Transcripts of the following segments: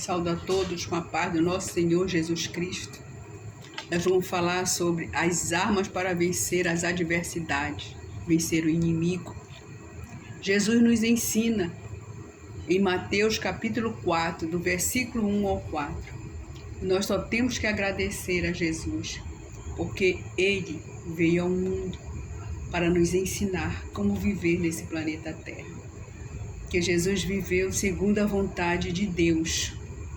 Saúdo a todos com a paz do nosso Senhor Jesus Cristo. Nós vamos falar sobre as armas para vencer as adversidades, vencer o inimigo. Jesus nos ensina em Mateus capítulo 4, do versículo 1 ao 4. Nós só temos que agradecer a Jesus, porque Ele veio ao mundo para nos ensinar como viver nesse planeta Terra. Que Jesus viveu segundo a vontade de Deus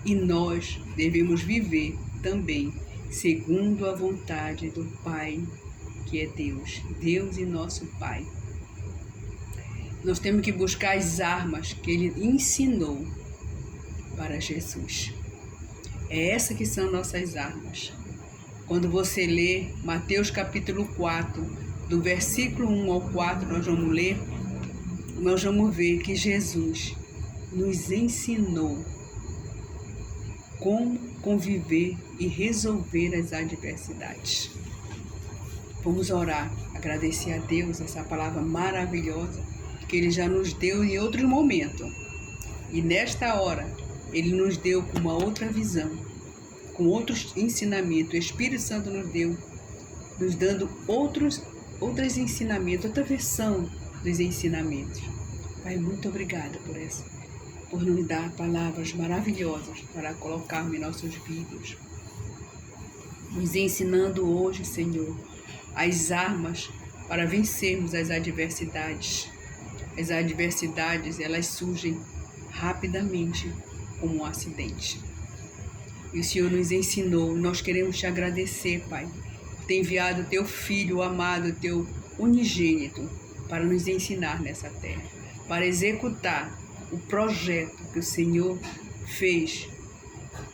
e nós devemos viver também segundo a vontade do Pai, que é Deus, Deus e nosso Pai. Nós temos que buscar as armas que Ele ensinou para Jesus. É essa que são nossas armas. Quando você lê Mateus capítulo 4, do versículo 1 ao 4, nós vamos ver que Jesus nos ensinou como conviver e resolver as adversidades. Vamos orar, agradecer a Deus essa palavra maravilhosa que Ele já nos deu em outros momentos. E nesta hora, Ele nos deu com uma outra visão, com outros ensinamentos. O Espírito Santo nos deu, nos dando outros ensinamentos, outra versão dos ensinamentos. Pai, muito obrigada por nos dar palavras maravilhosas para colocarmos em nossos vídeos. Nos ensinando hoje, Senhor, as armas para vencermos as adversidades. As adversidades, elas surgem rapidamente como um acidente. E o Senhor nos ensinou, nós queremos te agradecer, Pai, por ter enviado o Teu Filho, o amado, o Teu unigênito, para nos ensinar nessa terra, para executar o projeto que o Senhor fez,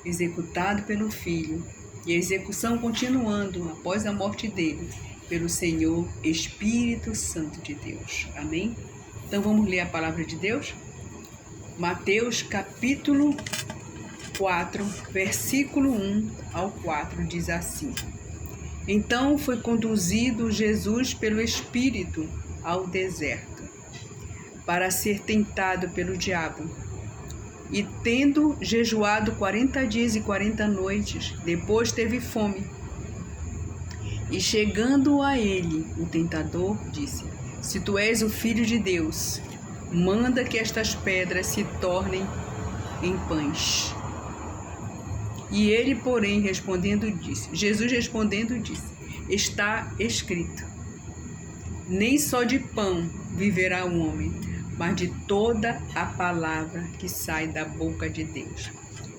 executado pelo Filho, e a execução continuando após a morte dele, pelo Senhor Espírito Santo de Deus. Amém? Então vamos ler a palavra de Deus? Mateus capítulo 4, versículo 1 ao 4, diz assim: Então foi conduzido Jesus pelo Espírito ao deserto, para ser tentado pelo diabo. E tendo jejuado 40 dias e 40 noites, depois teve fome. E chegando a ele, o tentador disse: Se tu és o Filho de Deus, manda que estas pedras se tornem em pães. E ele, porém, Jesus respondendo disse: Está escrito: Nem só de pão viverá o homem, mas de toda a palavra que sai da boca de Deus.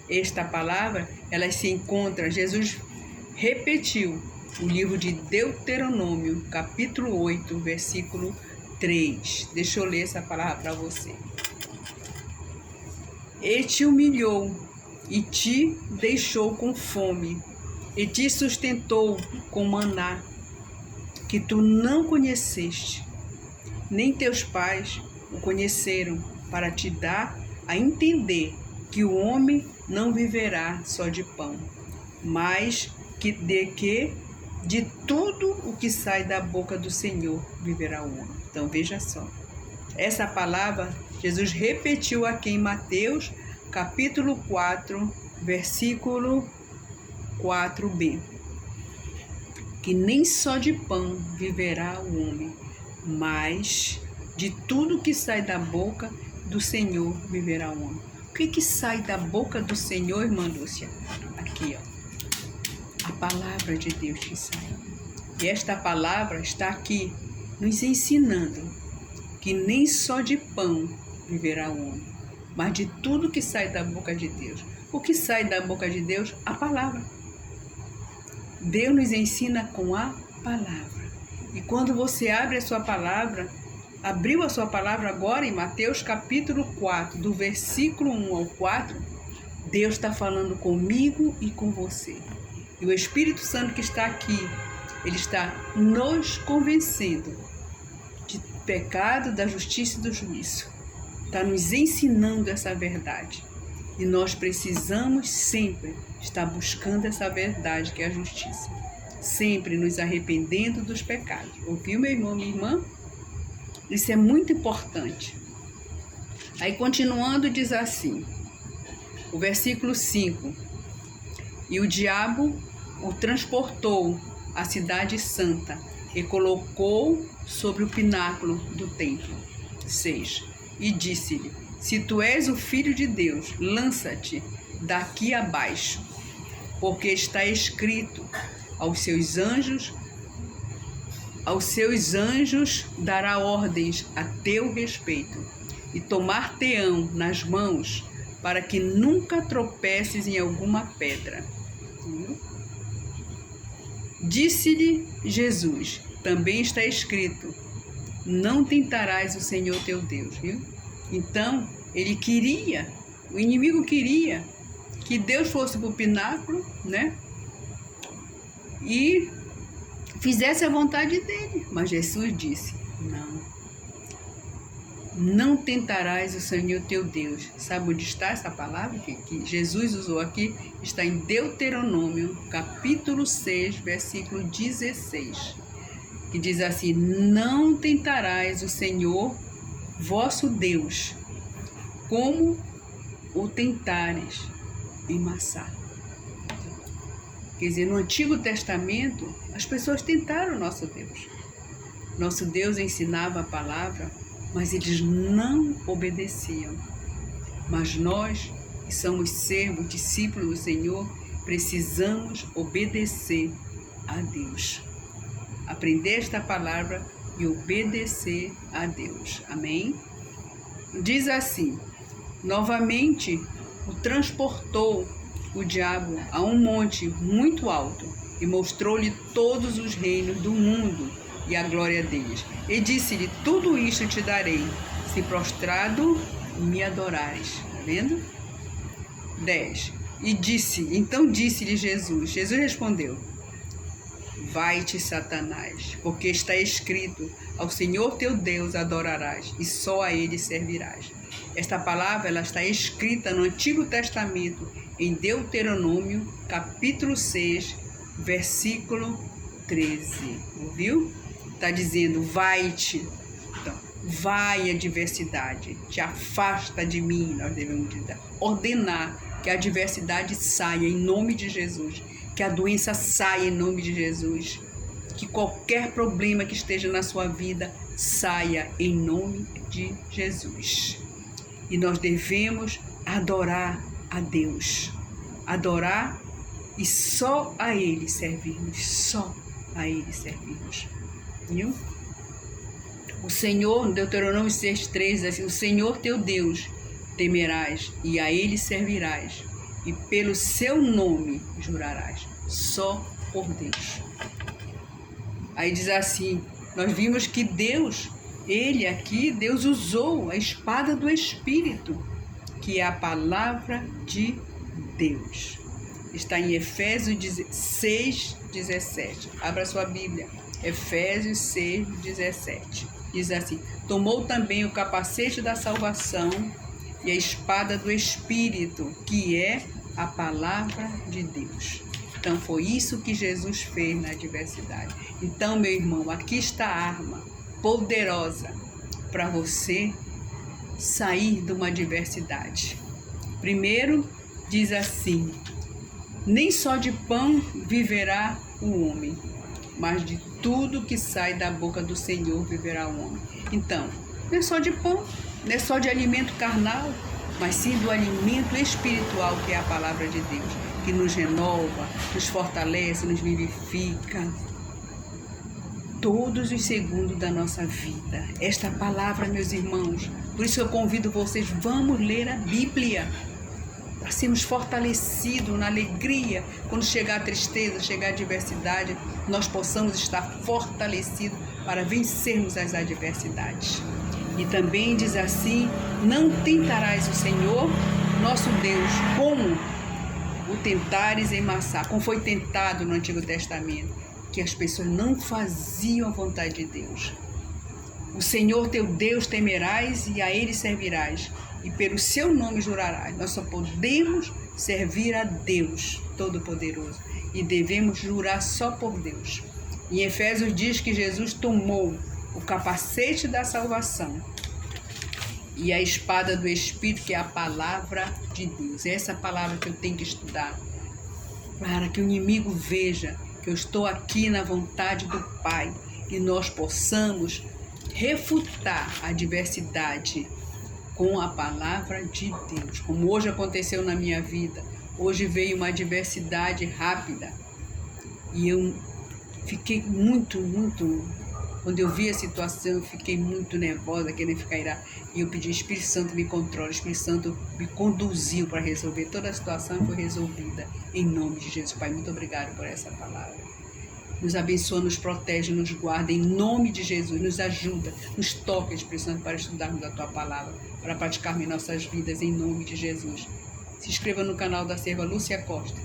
Esta palavra, ela se encontra, Jesus repetiu o livro de Deuteronômio, capítulo 8, versículo 3. Deixa eu ler essa palavra para você. E te humilhou, e te deixou com fome, e te sustentou com maná, que tu não conheceste, nem teus pais o conheceram, para te dar a entender que o homem não viverá só de pão, mas que de tudo o que sai da boca do Senhor viverá o homem. Então veja só, essa palavra Jesus repetiu aqui em Mateus capítulo 4, versículo 4b, que nem só de pão viverá o homem, mas de tudo que sai da boca do Senhor viverá o homem. O que sai da boca do Senhor, irmã Lúcia? Aqui, ó, a palavra de Deus que sai. E esta palavra está aqui nos ensinando que nem só de pão viverá o homem, mas de tudo que sai da boca de Deus. O que sai da boca de Deus? A palavra. Deus nos ensina com a palavra. E quando você abre a sua palavra, abriu a sua palavra agora em Mateus capítulo 4, do versículo 1 ao 4, Deus está falando comigo e com você. E o Espírito Santo que está aqui, ele está nos convencendo de pecado, da justiça e do juízo. Está nos ensinando essa verdade. E nós precisamos sempre estar buscando essa verdade que é a justiça. Sempre nos arrependendo dos pecados. Ouviu, meu irmão, minha irmã? Isso é muito importante. Aí, continuando, diz assim: O versículo 5. E o diabo o transportou à cidade santa e colocou sobre o pináculo do templo. 6. E disse-lhe: se tu és o Filho de Deus, lança-te daqui abaixo, porque está escrito: aos seus anjos dará ordens a teu respeito, e tomar-te-ão nas mãos, para que nunca tropeces em alguma pedra. Disse-lhe Jesus: também está escrito: não tentarás o Senhor teu Deus. Viu? Então, o inimigo queria que Deus fosse para o pináculo, né? E fizesse a vontade dele. Mas Jesus disse: não tentarás o Senhor teu Deus. Sabe onde está essa palavra que Jesus usou aqui? Está em Deuteronômio, capítulo 6, versículo 16. Que diz assim: não tentarás o Senhor vosso Deus, como o tentares em Massá. Quer dizer, no Antigo Testamento, as pessoas tentaram o nosso Deus. Nosso Deus ensinava a palavra, mas eles não obedeciam. Mas nós, que somos servos, discípulos do Senhor, precisamos obedecer a Deus. Aprender esta palavra e obedecer a Deus. Amém? Diz assim: novamente o transportou o diabo a um monte muito alto e mostrou-lhe todos os reinos do mundo e a glória deles. E disse-lhe: tudo isto te darei, se prostrado me adorares. Está vendo? 10. Então disse-lhe Jesus respondeu: vai-te, Satanás, porque está escrito: ao Senhor teu Deus adorarás e só a ele servirás. Esta palavra ela está escrita no Antigo Testamento, em Deuteronômio, capítulo 6, versículo 13. Ouviu? Está dizendo: vai-te. Então, vai a adversidade, te afasta de mim. Nós devemos ordenar que a adversidade saia em nome de Jesus, que a doença saia em nome de Jesus, que qualquer problema que esteja na sua vida saia em nome de Jesus. E nós devemos adorar a Deus, adorar e só a Ele servirmos, só a Ele servirmos. Viu? O Senhor, no Deuteronômio 6,3, diz assim: o Senhor teu Deus temerás e a Ele servirás, e pelo seu nome jurarás, só por Deus. Aí diz assim, nós vimos que Deus usou a espada do Espírito, que é a palavra de Deus. Está em Efésios 6,17. Abra sua Bíblia. Efésios 6,17. Diz assim: tomou também o capacete da salvação e a espada do Espírito, que é a palavra de Deus. Então foi isso que Jesus fez na adversidade. Então, meu irmão, aqui está a arma poderosa para você sair de uma adversidade. Primeiro, diz assim: nem só de pão viverá o homem, mas de tudo que sai da boca do Senhor viverá o homem. Então, não é só de pão, não é só de alimento carnal, mas sim do alimento espiritual, que é a palavra de Deus, que nos renova, nos fortalece, nos vivifica todos os segundos da nossa vida. Esta palavra, meus irmãos, por isso eu convido vocês, vamos ler a Bíblia, para sermos fortalecidos na alegria. Quando chegar a tristeza, chegar a adversidade, nós possamos estar fortalecidos para vencermos as adversidades. E também diz assim: não tentarás o Senhor, nosso Deus, como o tentares em Massá, como foi tentado no Antigo Testamento, que as pessoas não faziam a vontade de Deus. O Senhor teu Deus temerás e a Ele servirás, e pelo seu nome jurarás. Nós só podemos servir a Deus Todo-Poderoso e devemos jurar só por Deus. Em Efésios diz que Jesus tomou o capacete da salvação e a espada do Espírito, que é a palavra de Deus. É essa palavra que eu tenho que estudar, para que o inimigo veja que eu estou aqui na vontade do Pai e nós possamos refutar a adversidade com a palavra de Deus. Como hoje aconteceu na minha vida, hoje veio uma adversidade rápida e eu fiquei muito, quando eu vi a situação, eu fiquei muito nervosa, querendo ficar irada. E eu pedi, Espírito Santo me controle, Espírito Santo me conduziu para resolver toda a situação e foi resolvida. Em nome de Jesus, Pai, muito obrigado por essa palavra. Nos abençoa, nos protege, nos guarda, em nome de Jesus, nos ajuda, nos toca, Espírito Santo, para estudarmos a Tua palavra, para praticarmos em nossas vidas, em nome de Jesus. Se inscreva no canal da serva Lúcia Costa,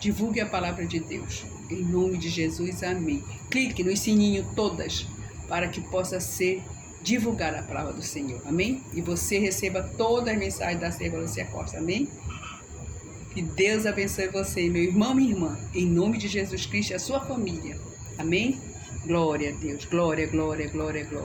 divulgue a palavra de Deus, em nome de Jesus, amém. Clique no sininho todas, para que possa ser divulgada a palavra do Senhor, amém? E você receba todas as mensagens da serva Lúcia Costa, amém? Que Deus abençoe você, meu irmão, minha irmã, em nome de Jesus Cristo e a sua família, amém? Glória a Deus, glória, glória, glória, glória.